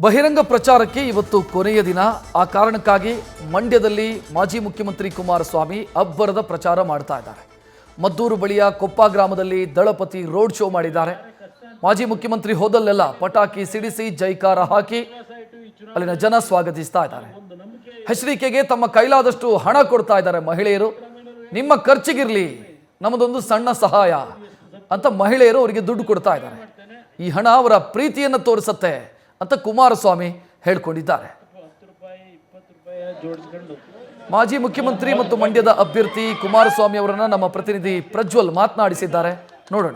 ಬಹಿರಂಗ ಪ್ರಚಾರಕ್ಕೆ ಇವತ್ತು ಕೊನೆಯ ದಿನ. ಆ ಕಾರಣಕ್ಕಾಗಿ ಮಂಡ್ಯದಲ್ಲಿ ಮಾಜಿ ಮುಖ್ಯಮಂತ್ರಿ ಕುಮಾರಸ್ವಾಮಿ ಅಬ್ಬರದ ಪ್ರಚಾರ ಮಾಡ್ತಾ ಇದ್ದಾರೆ. ಮದ್ದೂರು ಬಳಿಯ ಕೊಪ್ಪ ಗ್ರಾಮದಲ್ಲಿ ದಳಪತಿ ರೋಡ್ ಶೋ ಮಾಡಿದ್ದಾರೆ. ಮಾಜಿ ಮುಖ್ಯಮಂತ್ರಿ ಹೋದಲ್ಲೆಲ್ಲ ಪಟಾಕಿ ಸಿಡಿಸಿ ಜೈಕಾರ ಹಾಕಿ ಅಲ್ಲಿನ ಜನ ಸ್ವಾಗತಿಸ್ತಾ ಇದ್ದಾರೆ. HDKಗೆ ತಮ್ಮ ಕೈಲಾದಷ್ಟು ಹಣ ಕೊಡ್ತಾ ಇದ್ದಾರೆ ಮಹಿಳೆಯರು. ನಿಮ್ಮ ಖರ್ಚಿಗಿರ್ಲಿ ನಮ್ಮದೊಂದು ಸಣ್ಣ ಸಹಾಯ ಅಂತ ಮಹಿಳೆಯರು ಅವರಿಗೆ ದುಡ್ಡು ಕೊಡ್ತಾ ಇದ್ದಾರೆ. ಈ ಹಣ ಅವರ ಪ್ರೀತಿಯನ್ನು ತೋರಿಸುತ್ತೆ ಅಂತ ಕುಮಾರಸ್ವಾಮಿ ಹೇಳ್ಕೊಂಡಿದ್ದಾರೆ. ಮಾಜಿ ಮುಖ್ಯಮಂತ್ರಿ ಮತ್ತು ಮಂಡ್ಯದ ಅಭ್ಯರ್ಥಿ ಕುಮಾರಸ್ವಾಮಿ ಅವರನ್ನ ನಮ್ಮ ಪ್ರತಿನಿಧಿ ಪ್ರಜ್ವಲ್ ಮಾತನಾಡಿಸಿದ್ದಾರೆ. ನೋಡೋಣ.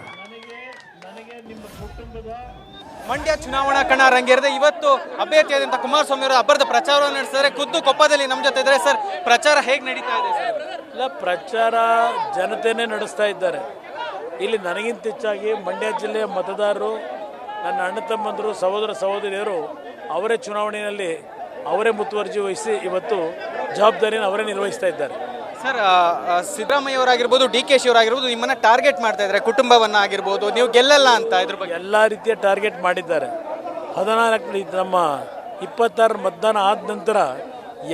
ಮಂಡ್ಯ ಚುನಾವಣಾ ಕಣ ರಂಗೇರಿದೆ. ಇವತ್ತು ಅಭ್ಯರ್ಥಿಯಾದಂತಹ ಕುಮಾರಸ್ವಾಮಿ ಅವರು ಅಬ್ಬರದ ಪ್ರಚಾರವನ್ನು ನಡೆಸಿದ್ದಾರೆ. ಖುದ್ದು ಕೊಪ್ಪದಲ್ಲಿ ನಮ್ಮ ಜೊತೆ ಇದ್ದಾರೆ. ಸರ್, ಪ್ರಚಾರ ಹೇಗೆ ನಡೀತಾ ಇದೆ ಸರ್? ಇಲ್ಲ, ಪ್ರಚಾರ ಜನತೆನೇ ನಡೆಸ್ತಾ ಇದ್ದಾರೆ. ಇಲ್ಲಿ ನನಗಿಂತ ಹೆಚ್ಚಾಗಿ ಮಂಡ್ಯ ಜಿಲ್ಲೆಯ ಮತದಾರರು, ನನ್ನ ಅಣ್ಣ ತಮ್ಮಂದರು, ಸಹೋದರ ಸಹೋದರಿಯರು ಅವರೇ ಚುನಾವಣೆಯಲ್ಲಿ ಅವರೇ ಮುತುವರ್ಜಿ ವಹಿಸಿ ಇವತ್ತು ಜವಾಬ್ದಾರಿಯನ್ನು ಅವರೇ ನಿರ್ವಹಿಸ್ತಾ ಇದ್ದಾರೆ. ಸರ್, ಸಿದ್ದರಾಮಯ್ಯ ಅವರಾಗಿರ್ಬೋದು, DK ಅವರಾಗಿರ್ಬೋದು ನಿಮ್ಮನ್ನ ಟಾರ್ಗೆಟ್ ಮಾಡ್ತಾ ಇದ್ದಾರೆ. ಕುಟುಂಬವನ್ನ ಆಗಿರ್ಬೋದು, ನೀವು ಗೆಲ್ಲಲ್ಲ ಅಂತ ಇದ್ರ ಬಗ್ಗೆ ಎಲ್ಲ ರೀತಿಯ ಟಾರ್ಗೆಟ್ ಮಾಡಿದ್ದಾರೆ. 14 ನಮ್ಮ 26 ಮತದಾನ ಆದ ನಂತರ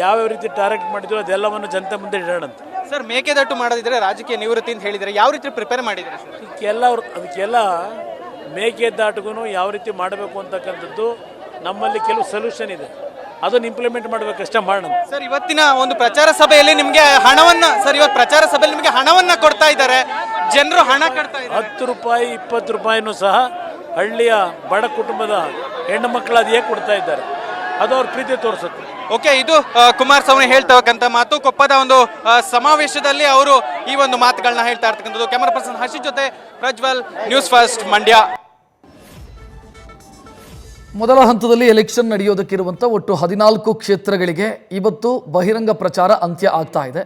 ಯಾವ್ಯಾವ ರೀತಿ ಟಾರ್ಗೆಟ್ ಮಾಡಿದ್ರು ಅದೆಲ್ಲವನ್ನು ಜನತೆ ಮುಂದೆ ಇಡೋಣ ಅಂತ. ಸರ್, ಮೇಕೆದಾಟು ಮಾಡೋದಿದ್ರೆ ರಾಜಕೀಯ ನಿವೃತ್ತಿ ಅಂತ ಹೇಳಿದರೆ ಯಾವ ರೀತಿ ಪ್ರಿಪೇರ್ ಮಾಡಿದ್ದಾರೆ ಸರ್? ಅದಕ್ಕೆಲ್ಲ ಮೇಕೆದಾಟುಗೂ ಯಾವ ರೀತಿ ಮಾಡಬೇಕು ಅಂತಕ್ಕಂಥದ್ದು ನಮ್ಮಲ್ಲಿ ಕೆಲವು ಸೊಲ್ಯೂಷನ್ ಇದೆ, ಅದನ್ನು ಇಂಪ್ಲಿಮೆಂಟ್ ಮಾಡಬೇಕಷ್ಟೇ ಮಾಡೋಣ. ಸರ್, ಇವತ್ತಿನ ಒಂದು ಪ್ರಚಾರ ಸಭೆಯಲ್ಲಿ ನಿಮಗೆ ಹಣವನ್ನ ಪ್ರಚಾರ ಸಭೆಯಲ್ಲಿ ನಿಮಗೆ ಹಣವನ್ನ ಕೊಡ್ತಾ ಇದ್ದಾರೆ. ಜನರು ಹಣ ಕೊಡ್ತಾ ಇದ್ದಾರೆ. 10 ರೂಪಾಯಿ 20 ರೂಪಾಯಿನೂ ಸಹ ಹಳ್ಳಿಯ ಬಡ ಕುಟುಂಬದ ಹೆಣ್ಣು ಮಕ್ಕಳು ಅದೇ ಕೊಡ್ತಾ ಇದ್ದಾರೆ. ಅದು ಅವ್ರ ಪ್ರೀತಿ ತೋರಿಸುತ್ತೆ. ಓಕೆ, ಇದು ಕುಮಾರಸ್ವಾಮಿ ಹೇಳ್ತಕ್ಕಂಥ ಮಾತು. ಕೊಪ್ಪದ ಒಂದು ಸಮಾವೇಶದಲ್ಲಿ ಅವರು ಈ ಒಂದು ಮಾತುಗಳನ್ನ ಹೇಳ್ತಾ ಇರ್ತಕ್ಕಂಥದ್ದು. ಕ್ಯಾಮರಾ ಪರ್ಸನ್ ಹರ್ಷಿತ್ ಜೊತೆ ಪ್ರಜ್ವಲ್, ನ್ಯೂಸ್ ಫಸ್ಟ್ ಮಂಡ್ಯ. ಮೊದಲ ಹಂತದಲ್ಲಿ ಎಲೆಕ್ಷನ್ ನಡೆಯೋದಕ್ಕಿರುವಂಥ ಒಟ್ಟು 14 ಕ್ಷೇತ್ರಗಳಿಗೆ ಇವತ್ತು ಬಹಿರಂಗ ಪ್ರಚಾರ ಅಂತ್ಯ ಆಗ್ತಾ ಇದೆ.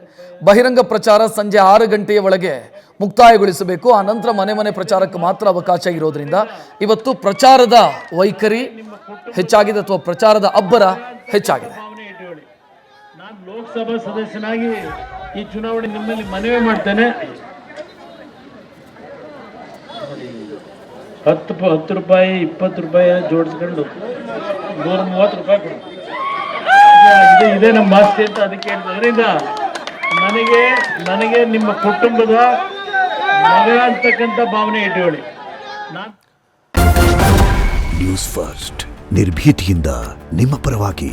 ಬಹಿರಂಗ ಪ್ರಚಾರ ಸಂಜೆ 6 ಗಂಟೆಯ ಒಳಗೆ ಮುಕ್ತಾಯಗೊಳಿಸಬೇಕು. ಆ ನಂತರ ಮನೆ ಪ್ರಚಾರಕ್ಕೆ ಮಾತ್ರ ಅವಕಾಶ ಇರೋದ್ರಿಂದ ಇವತ್ತು ಪ್ರಚಾರದ ವೈಖರಿ ಹೆಚ್ಚಾಗಿದೆ ಅಥವಾ ಪ್ರಚಾರದ ಅಬ್ಬರ ಹೆಚ್ಚಾಗಿದೆ. ನಾನು ಲೋಕಸಭಾ ಸದಸ್ಯನಾಗಿ ಈ ಚುನಾವಣೆ ನಿಮ್ಮಲ್ಲಿ ಮನವಿ ಮಾಡ್ತೇನೆ. 10 ರೂಪಾಯಿ 20 ರೂಪಾಯಿ ಜೋಡಿಸ್ಕೊಂಡು 130 ರೂಪಾಯಿ ಕೊಡು. ಇದೇ ನಮ್ಮ ಆಸ್ತಿ ಅಂತ ಅದಕ್ಕೆ ಅದರಿಂದ ನನಗೆ ನಿಮ್ಮ ಕುಟುಂಬದ ಮಗ ಅಂತಕ್ಕಂಥ ಭಾವನೆ ಇಟ್ಕೊಳ್ಳಿ. ನ್ಯೂಸ್ ಫಸ್ಟ್ ನಿರ್ಭೀತಿಯಿಂದ ನಿಮ್ಮ ಪರವಾಗಿ.